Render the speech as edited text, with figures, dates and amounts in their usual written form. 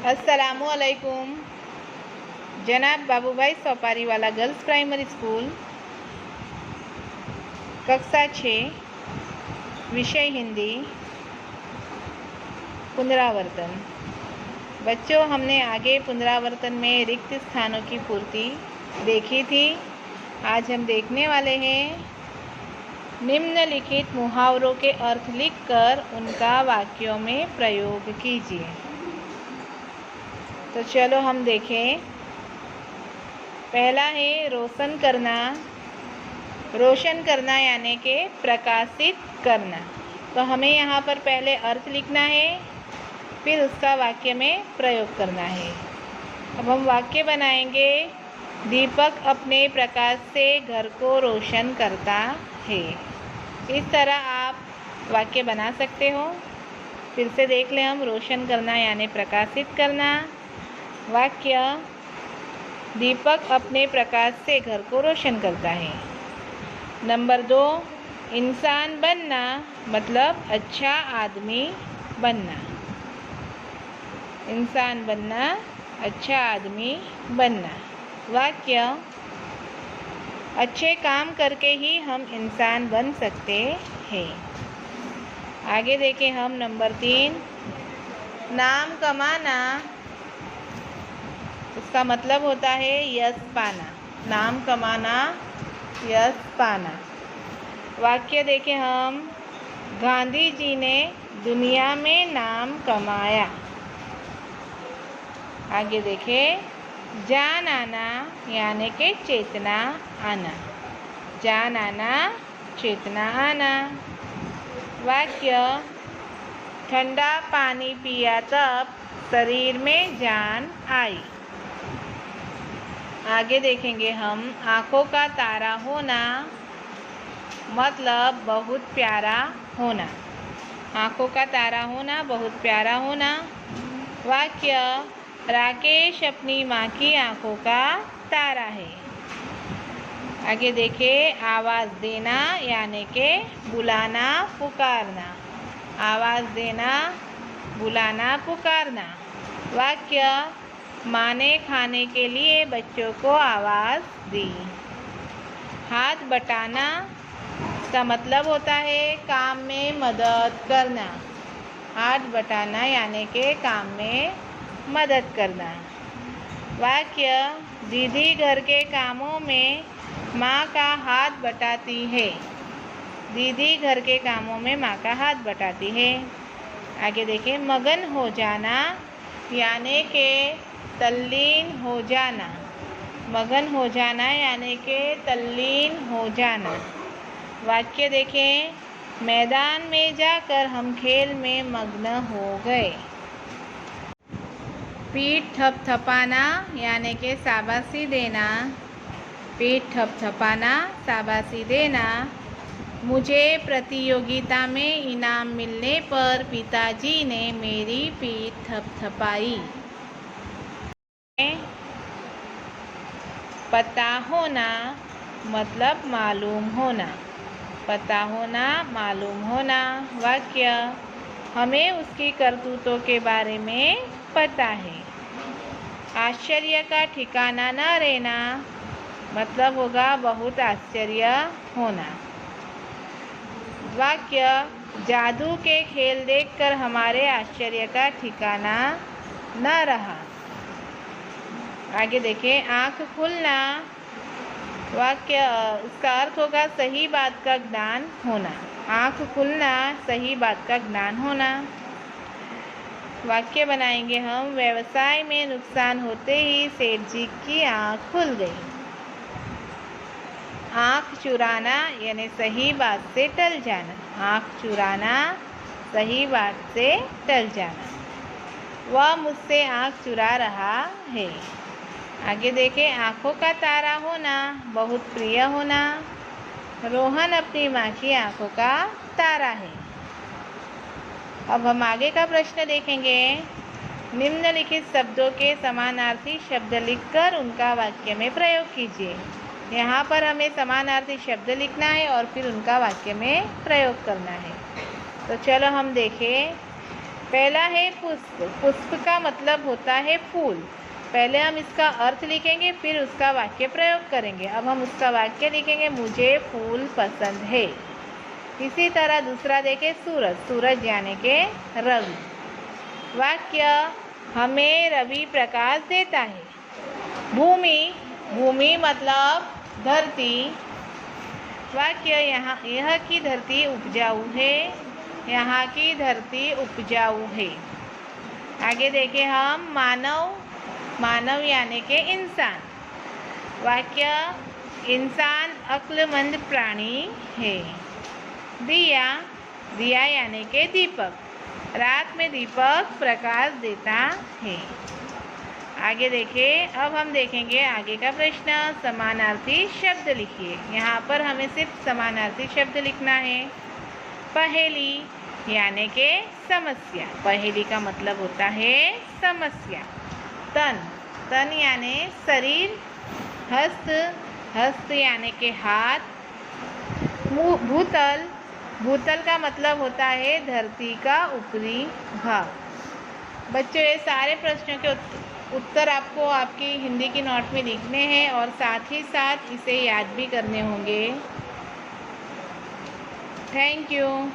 अस्सलामुअलैकुम। जनाब बाबूभाई सोपारी वाला गर्ल्स प्राइमरी स्कूल, कक्षा 6, विषय हिंदी, पुनरावर्तन। बच्चों, हमने आगे पुनरावर्तन में रिक्त स्थानों की पूर्ति देखी थी। आज हम देखने वाले हैं निम्नलिखित मुहावरों के अर्थ लिखकर उनका वाक्यों में प्रयोग कीजिए। तो चलो हम देखें। पहला है रोशन करना। रोशन करना यानी कि प्रकाशित करना। तो हमें यहाँ पर पहले अर्थ लिखना है, फिर उसका वाक्य में प्रयोग करना है। अब हम वाक्य बनाएंगे। दीपक अपने प्रकाश से घर को रोशन करता है। इस तरह आप वाक्य बना सकते हो। फिर से देख लें हम। रोशन करना यानी प्रकाशित करना। वाक्य, दीपक अपने प्रकाश से घर को रोशन करता है। नंबर 2, इंसान बनना मतलब अच्छा आदमी बनना। इंसान बनना, अच्छा आदमी बनना। वाक्य, अच्छे काम करके ही हम इंसान बन सकते हैं। आगे देखें हम। नंबर 3, नाम कमाना। उसका मतलब होता है यश पाना। नाम कमाना, यश पाना। वाक्य देखें हम। गांधी जी ने दुनिया में नाम कमाया। आगे देखें। जान आना यानी कि चेतना आना। जान आना, चेतना आना। वाक्य, ठंडा पानी पिया तब शरीर में जान आई। आगे देखेंगे हम। आँखों का तारा होना मतलब बहुत प्यारा होना। आँखों का तारा होना, बहुत प्यारा होना। वाक्य, राकेश अपनी माँ की आँखों का तारा है। आगे देखें। आवाज़ देना यानी कि बुलाना, पुकारना। आवाज़ देना, बुलाना, पुकारना। वाक्य, माँ ने खाने के लिए बच्चों को आवाज़ दी। हाथ बटाना का मतलब होता है काम में मदद करना। हाथ बटाना यानी कि काम में मदद करना। वाक्य, दीदी घर के कामों में माँ का हाथ बटाती है। दीदी घर के कामों में माँ का हाथ बटाती है। आगे देखें। मगन हो जाना यानी कि तल्लीन हो जाना। मगन हो जाना यानी कि तल्लीन हो जाना। वाक्य देखें। मैदान में जाकर हम खेल में मग्न हो गए। पीठ थपथपाना यानी कि शाबाशी देना। पीठ थपथपाना, शाबाशी देना। मुझे प्रतियोगिता में इनाम मिलने पर पिताजी ने मेरी पीठ थपथपाई। पता होना मतलब मालूम होना। पता होना, मालूम होना। वाक्य, हमें उसकी करतूतों के बारे में पता है। आश्चर्य का ठिकाना न रहना मतलब होगा बहुत आश्चर्य होना। वाक्य, जादू के खेल देखकर हमारे आश्चर्य का ठिकाना न रहा। आगे देखें। आँख खुलना। वाक्य, उसका अर्थ होगा सही बात का ज्ञान होना। आँख खुलना, सही बात का ज्ञान होना। वाक्य बनाएंगे हम। व्यवसाय में नुकसान होते ही सेठ जी की आँख खुल गई। आँख चुराना यानी सही बात से टल जाना। आँख चुराना, सही बात से टल जाना। वह मुझसे आँख चुरा रहा है। आगे देखें। आँखों का तारा होना, बहुत प्रिय होना। रोहन अपनी माँ की आँखों का तारा है। अब हम आगे का प्रश्न देखेंगे। निम्नलिखित शब्दों के समानार्थी शब्द लिखकर उनका वाक्य में प्रयोग कीजिए। यहाँ पर हमें समानार्थी शब्द लिखना है और फिर उनका वाक्य में प्रयोग करना है। तो चलो हम देखें। पहला है पुष्प। पुष्प का मतलब होता है फूल। पहले हम इसका अर्थ लिखेंगे, फिर उसका वाक्य प्रयोग करेंगे। अब हम उसका वाक्य लिखेंगे, मुझे फूल पसंद है। इसी तरह दूसरा देखें, सूरज। सूरज यानी के रवि। वाक्य, हमें रवि प्रकाश देता है। भूमि। भूमि मतलब धरती। वाक्य, यह की धरती उपजाऊ है। यहाँ की धरती उपजाऊ है। आगे देखें हम, मानव। मानव यानी के इंसान। वाक्य, इंसान अक्लमंद प्राणी है। दिया। दिया यानी के दीपक। रात में दीपक प्रकाश देता है। आगे देखिए, अब हम देखेंगे आगे का प्रश्न। समानार्थी शब्द लिखिए। यहाँ पर हमें सिर्फ समानार्थी शब्द लिखना है। पहेली यानी के समस्या। पहेली का मतलब होता है समस्या। तन। तन यानी शरीर। हस्त। हस्त यानी के हाथ। भूतल। भूतल का मतलब होता है धरती का ऊपरी भाग। बच्चों, ये सारे प्रश्नों के उत्तर आपको आपकी हिंदी की नोट में लिखने हैं और साथ ही साथ इसे याद भी करने होंगे। Thank you.